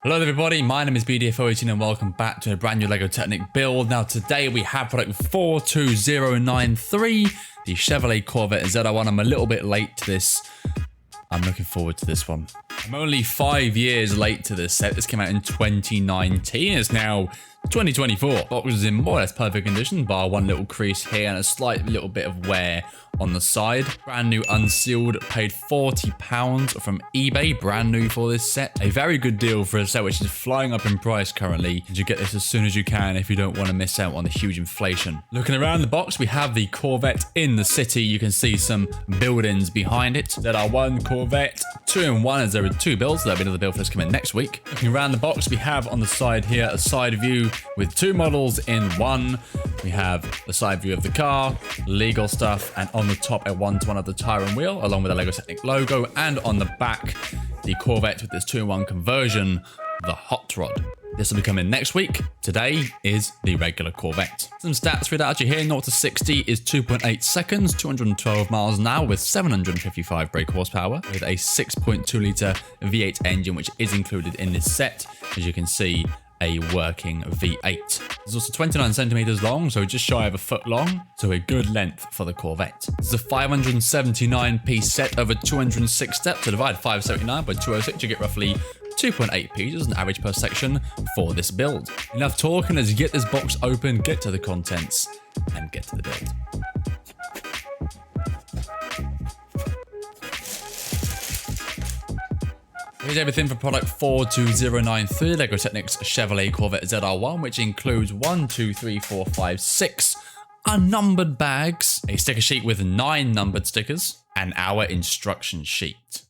Hello everybody, my name is BDF018 and welcome back to a brand new LEGO Technic build. Now today we have product 42093, the Chevrolet Corvette ZR1. I'm a little bit late to this. I'm looking forward to this one. I'm only 5 years late to this set. This came out in 2019. It's now 2024. Box is in more or less perfect condition, bar one little crease here and a slight little bit of wear on the side. Brand new unsealed, paid £40 from eBay, brand new for this set. A very good deal for a set which is flying up in price currently. And you get this as soon as you can if you don't want to miss out on the huge inflation. Looking around the box, we have the Corvette in the city. You can see some buildings behind it. ZR1 Corvette 2-in-1 as there are two builds. There'll be another build for this coming next week. Looking around the box, we have on the side here a side view with two models in one. We have the side view of the car, legal stuff, and on the top a one-to-one of the tire and wheel along with the LEGO Technic logo, and on the back the Corvette with this 2-in-1 conversion, the hot rod. This will be coming next week. Today is the regular Corvette. Some stats read out you here. 0 to 60 is 2.8 seconds, 212 miles an hour with 755 brake horsepower with a 6.2 litre V8 engine, which is included in this set. As you can see, a working V8. It's also 29 centimeters long, so just shy of a foot long, so a good length for the Corvette. It's a 579 piece set over 206 steps, so divide 579 by 206, you get roughly 2.8 pieces, an average per section for this build. Enough talking, let's get this box open, get to the contents, and get to the build. Here's everything for product 42093, LEGO Technic's Chevrolet Corvette ZR1, which includes 1, 2, 3, 4, 5, 6 unnumbered bags, a sticker sheet with 9 numbered stickers, and our instruction sheet.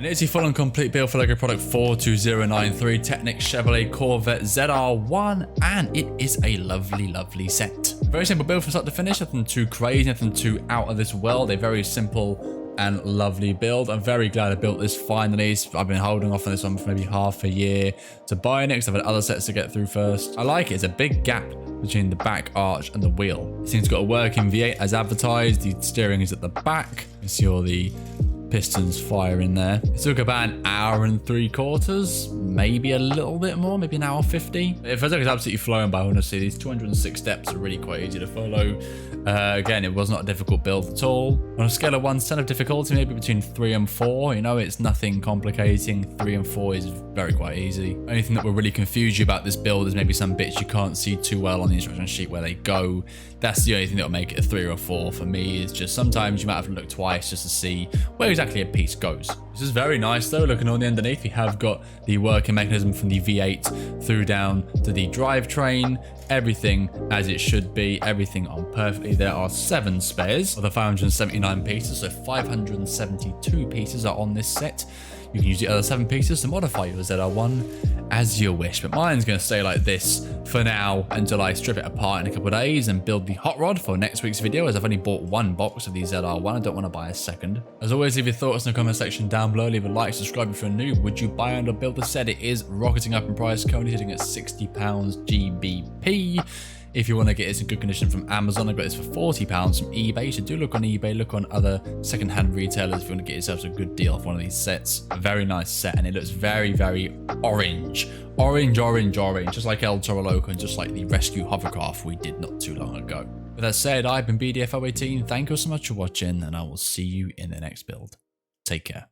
And it's a full and complete build for LEGO product 42093 Technic Chevrolet Corvette ZR1, and it is a lovely, lovely set. Very simple build from start to finish, nothing too crazy, nothing too out of this world. A very simple and lovely build. I'm very glad I built this finally. I've been holding off on this one for maybe half a year to buy it because I've had other sets to get through first. I like it. It's a big gap between the back arch and the wheel. This thing's got a working V8 as advertised. The steering is at the back. You see all the pistons fire in there. It took about an hour and 3/4, maybe a little bit more, maybe an hour 50. It feels like it's absolutely flowing by, honestly. These 206 steps are really quite easy to follow. Again, it was not a difficult build at all. On a scale of 1 to 10 of difficulty, maybe between 3 and 4, you know, it's nothing complicating. 3 and 4 is very quite easy. Only thing that will really confuse you about this build is maybe some bits you can't see too well on the instruction sheet where they go. That's the only thing that will make it a 3 or a 4 for me. Is just sometimes you might have to look twice just to see where exactly a piece goes. This is very nice though. Looking on the underneath, we have got the working mechanism from the V8 through down to the drivetrain. Everything as it should be, everything on perfectly. There are 7 spares of the 579 pieces, so 572 pieces are on this set. You can use the other 7 pieces to modify your ZR1 as you wish, but mine's going to stay like this for now until I strip it apart in a couple of days and build the hot rod for next week's video, as I've only bought 1 box of the ZR1. I don't want to buy a second. As always, leave your thoughts in the comment section down below. Leave a like, subscribe if you're new. Would you buy and or build the set? It is rocketing up in price, currently sitting at £60 GBP. If you want to get it in good condition from Amazon, I got this for £40 from eBay. So do look on eBay, look on other secondhand retailers if you want to get yourself a good deal for one of these sets. A very nice set, and it looks very, very orange. Orange, orange, orange. Just like El Toro Loco and just like the rescue hovercraft we did not too long ago. With that said, I've been BDFO18. Thank you so much for watching, and I will see you in the next build. Take care.